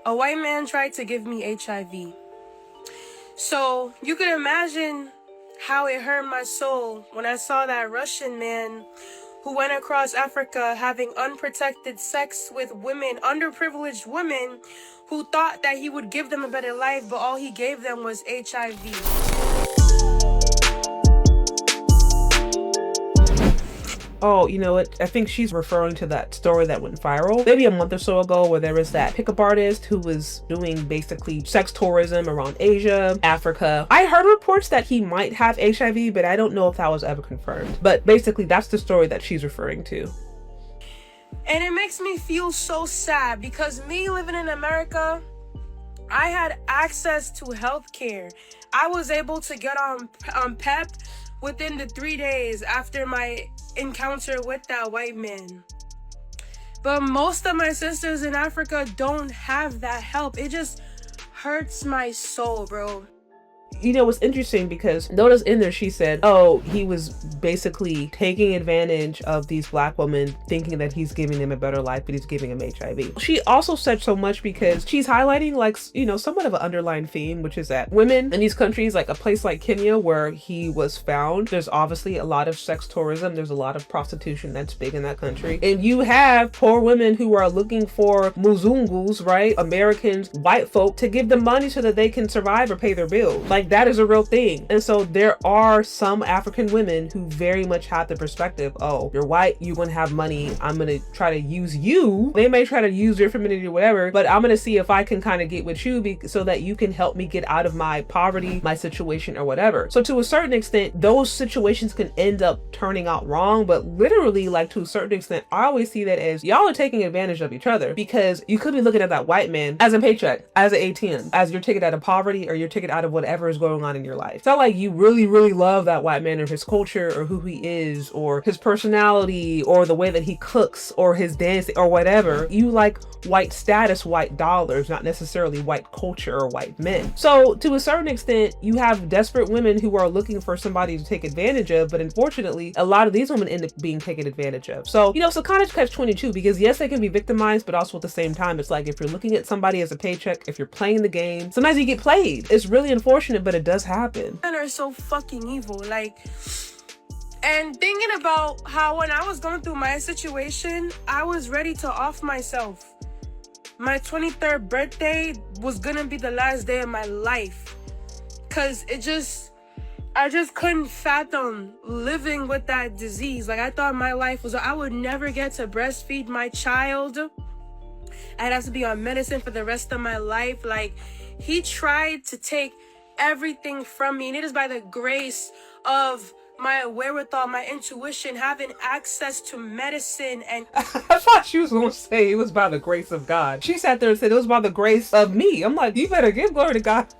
A white man tried to give me HIV. So you can imagine how it hurt my soul when I saw that Russian man who went across Africa having unprotected sex with women, underprivileged women, who thought that he would give them a better life, but all he gave them was HIV. Oh, you know what? I think she's referring to that story that went viral maybe a month or so ago, where there was that pickup artist who was doing basically sex tourism around Asia, Africa. I heard reports that he might have HIV, but I don't know if that was ever confirmed. But basically, that's the story that she's referring to. And it makes me feel so sad because me living in America, I had access to healthcare. I was able to get on PEP within the 3 days after my encounter with that white man. But most of my sisters in Africa don't have that help. It just hurts my soul, bro. You know, it's interesting because notice in there she said, oh, he was basically taking advantage of these black women, thinking that he's giving them a better life, but he's giving them HIV. She also said so much because she's highlighting, like, you know, somewhat of an underlying theme, which is that women in these countries, like a place like Kenya where he was found, there's obviously a lot of sex tourism, there's a lot of prostitution that's big in that country, and you have poor women who are looking for muzungus, right, Americans, white folk, to give them money so that they can survive or pay their bills. Like, that is a real thing. And so there are some African women who very much have the perspective, oh, you're white, you're gonna have money, I'm gonna try to use you. They may try to use your femininity or whatever, but I'm gonna see if I can kind of get with you so that you can help me get out of my poverty, my situation, or whatever. So to a certain extent, those situations can end up turning out wrong, but literally, like, to a certain extent, I always see that as y'all are taking advantage of each other, because you could be looking at that white man as a paycheck, as an ATM, as your ticket out of poverty or your ticket out of whatever is going on in your life. It's not like you really, really love that white man or his culture or who he is or his personality or the way that he cooks or his dancing or whatever. You like white status, white dollars, not necessarily white culture or white men. So to a certain extent, you have desperate women who are looking for somebody to take advantage of, but unfortunately, a lot of these women end up being taken advantage of. So, you know, it's a kind of catch-22, because yes, they can be victimized, but also at the same time, it's like if you're looking at somebody as a paycheck, if you're playing the game, sometimes you get played. It's really unfortunate, but it does happen. Men are so fucking evil. Like, and thinking about how when I was going through my situation, I was ready to off myself. My 23rd birthday was gonna be the last day of my life, cause I just couldn't fathom living with that disease. Like, I thought my life was, I would never get to breastfeed my child. I'd have to be on medicine for the rest of my life. Like, he tried to take everything from me, and it is by the grace of my wherewithal, my intuition, having access to medicine. And I thought she was gonna say it was by the grace of God. She sat there and said it was by the grace of me. I'm like, you better give glory to God.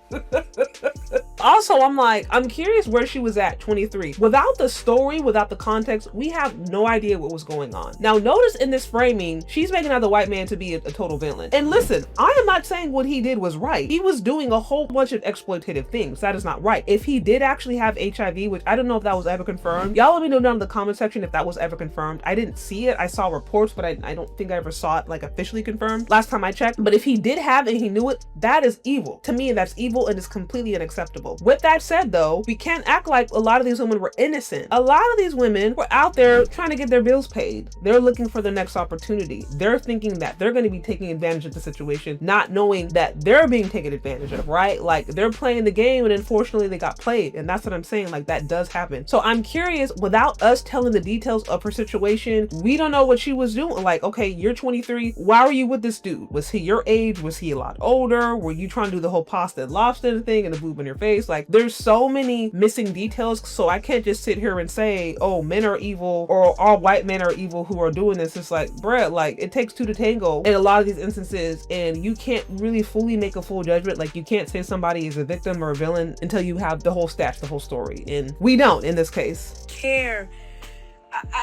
Also, I'm curious where she was at 23. Without the story, without the context, we have no idea what was going on. Now, notice in this framing, she's making out the white man to be a total villain. And listen, I am not saying what he did was right. He was doing a whole bunch of exploitative things. That is not right. If he did actually have HIV, which I don't know if that was ever confirmed, y'all let me know down in the comment section if that was ever confirmed. I didn't see it. I saw reports, but I don't think I ever saw it like officially confirmed last time I checked. But if he did have and he knew it, that is evil. To me, that's evil and is completely unacceptable. With that said, though, we can't act like a lot of these women were innocent. A lot of these women were out there trying to get their bills paid. They're looking for the next opportunity. They're thinking that they're going to be taking advantage of the situation, not knowing that they're being taken advantage of, right? Like, they're playing the game and unfortunately they got played. And that's what I'm saying. Like, that does happen. So I'm curious, without us telling the details of her situation, we don't know what she was doing. Like, okay, you're 23. Why were you with this dude? Was he your age? Was he a lot older? Were you trying to do the whole pasta and lobster thing and the boob in your face? Like, there's so many missing details. So I can't just sit here and say, oh, men are evil or all white men are evil who are doing this. It's like, bruh, like, it takes two to tango in a lot of these instances, and you can't really fully make a full judgment. Like, you can't say somebody is a victim or a villain until you have the whole stats, the whole story. And we don't in this case. Care.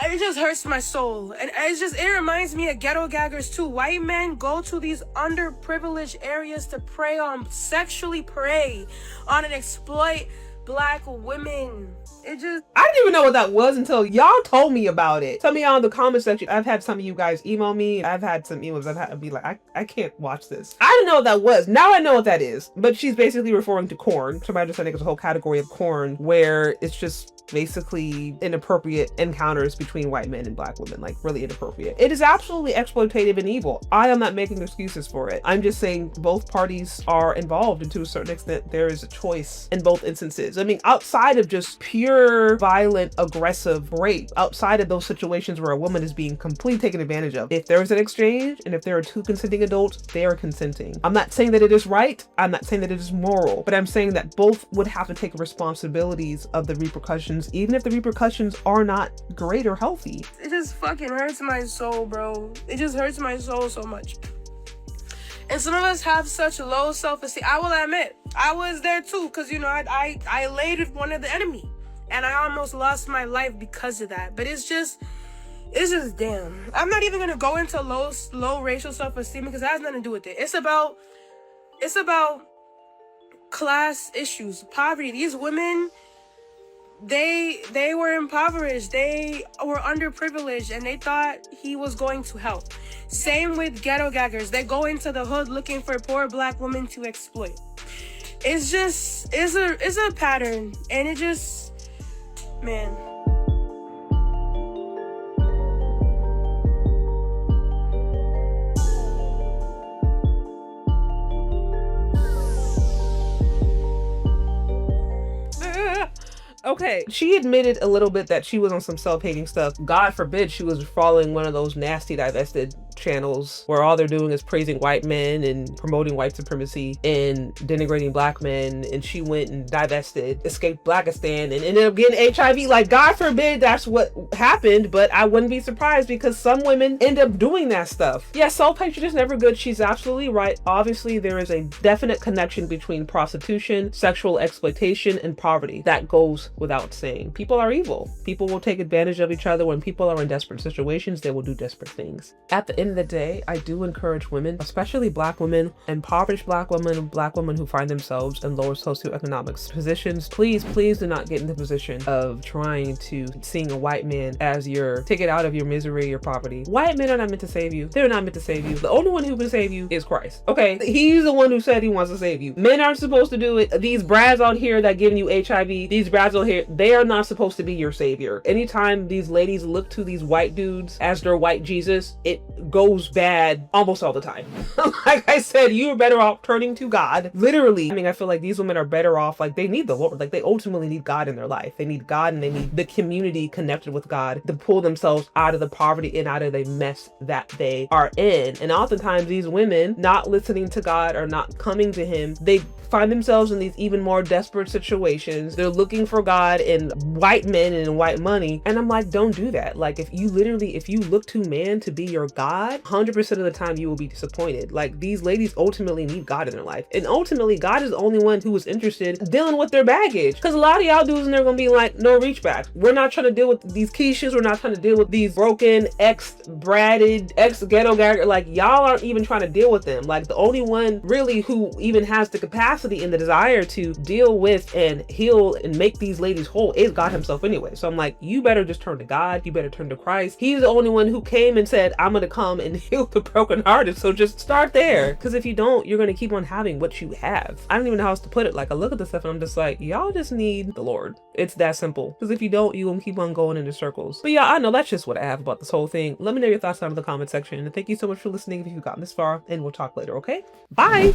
It just hurts my soul. And it reminds me of ghetto gaggers too. White men go to these underprivileged areas to sexually prey on and exploit black women. It just... I didn't even know what that was until y'all told me about it. Some of y'all in the comment section, I've had some of you guys email me. I've had some emails I've had to be like, I can't watch this. I didn't know what that was. Now I know what that is. But she's basically referring to corn. Somebody just said there's a whole category of corn where it's just basically inappropriate encounters between white men and black women, like really inappropriate. It is absolutely exploitative and evil. I am not making excuses for it. I'm just saying both parties are involved, and to a certain extent there is a choice in both instances. I mean, outside of just pure violent aggressive rape, outside of those situations where a woman is being completely taken advantage of, if there's an exchange and if there are two consenting adults, they are consenting. I'm not saying that it is right, I'm not saying that it is moral, but I'm saying that both would have to take responsibilities of the repercussions, even if the repercussions are not great or healthy. It just fucking hurts my soul, bro. It just hurts my soul so much. And some of us have such low self-esteem. I will admit, I was there too, because, you know, I laid with one of the enemy, and I almost lost my life because of that. But it's just damn. I'm not even gonna go into low racial self-esteem, because that has nothing to do with it. It's about class issues, poverty. These women, they were impoverished, they were underprivileged, and they thought he was going to help. Same with ghetto gaggers. They go into the hood looking for poor black women to exploit. It's a pattern, and it just, man. Okay, she admitted a little bit that she was on some self-hating stuff. God forbid she was following one of those nasty divested channels where all they're doing is praising white men and promoting white supremacy and denigrating black men, and she went and divested, escaped Blackistan, and ended up getting HIV. Like, God forbid that's what happened, but I wouldn't be surprised, because some women end up doing that stuff. Yeah, self-hatred is never good. She's absolutely right. Obviously, there is a definite connection between prostitution, sexual exploitation, and poverty. That goes without saying. People are evil. People will take advantage of each other. When people are in desperate situations, they will do desperate things. At the end of the day, I do encourage women, especially black women, impoverished black women who find themselves in lower socioeconomic positions, please do not get in the position of trying to seeing a white man as your ticket out of your misery, your poverty. White men are not meant to save you. They're not meant to save you. The only one who can save you is Christ. Okay, he's the one who said he wants to save you. Men aren't supposed to do it. These brads out here that giving you HIV, these brads out here, they are not supposed to be your savior. Anytime these ladies look to these white dudes as their white Jesus, it goes bad almost all the time. Like I said, you're better off turning to God. Literally. I mean, I feel like these women are better off, like they need the Lord. Like they ultimately need God in their life. They need God, and they need the community connected with God to pull themselves out of the poverty and out of the mess that they are in. And oftentimes these women not listening to God or not coming to him, they find themselves in these even more desperate situations. They're looking for God in white men and in white money. And I'm like, don't do that. Like, if you look to man to be your God, 100% of the time you will be disappointed. Like, these ladies ultimately need God in their life. And ultimately, God is the only one who is interested in dealing with their baggage. Because a lot of y'all dudes in there gonna be like, no reach back. We're not trying to deal with these Keishas. We're not trying to deal with these broken, ex-bratted, ex-ghetto gagger. Like, y'all aren't even trying to deal with them. Like, the only one really who even has the capacity and the desire to deal with and heal and make these ladies whole is God himself anyway. So I'm like, you better just turn to God. You better turn to Christ. He's the only one who came and said, I'm going to come and heal the brokenhearted. So just start there. Because if you don't, you're going to keep on having what you have. I don't even know how else to put it. Like, I look at this stuff and I'm just like, y'all just need the Lord. It's that simple. Because if you don't, you're going to keep on going into circles. But yeah, I know that's just what I have about this whole thing. Let me know your thoughts down in the comment section. And thank you so much for listening if you've gotten this far. And we'll talk later, okay? Bye!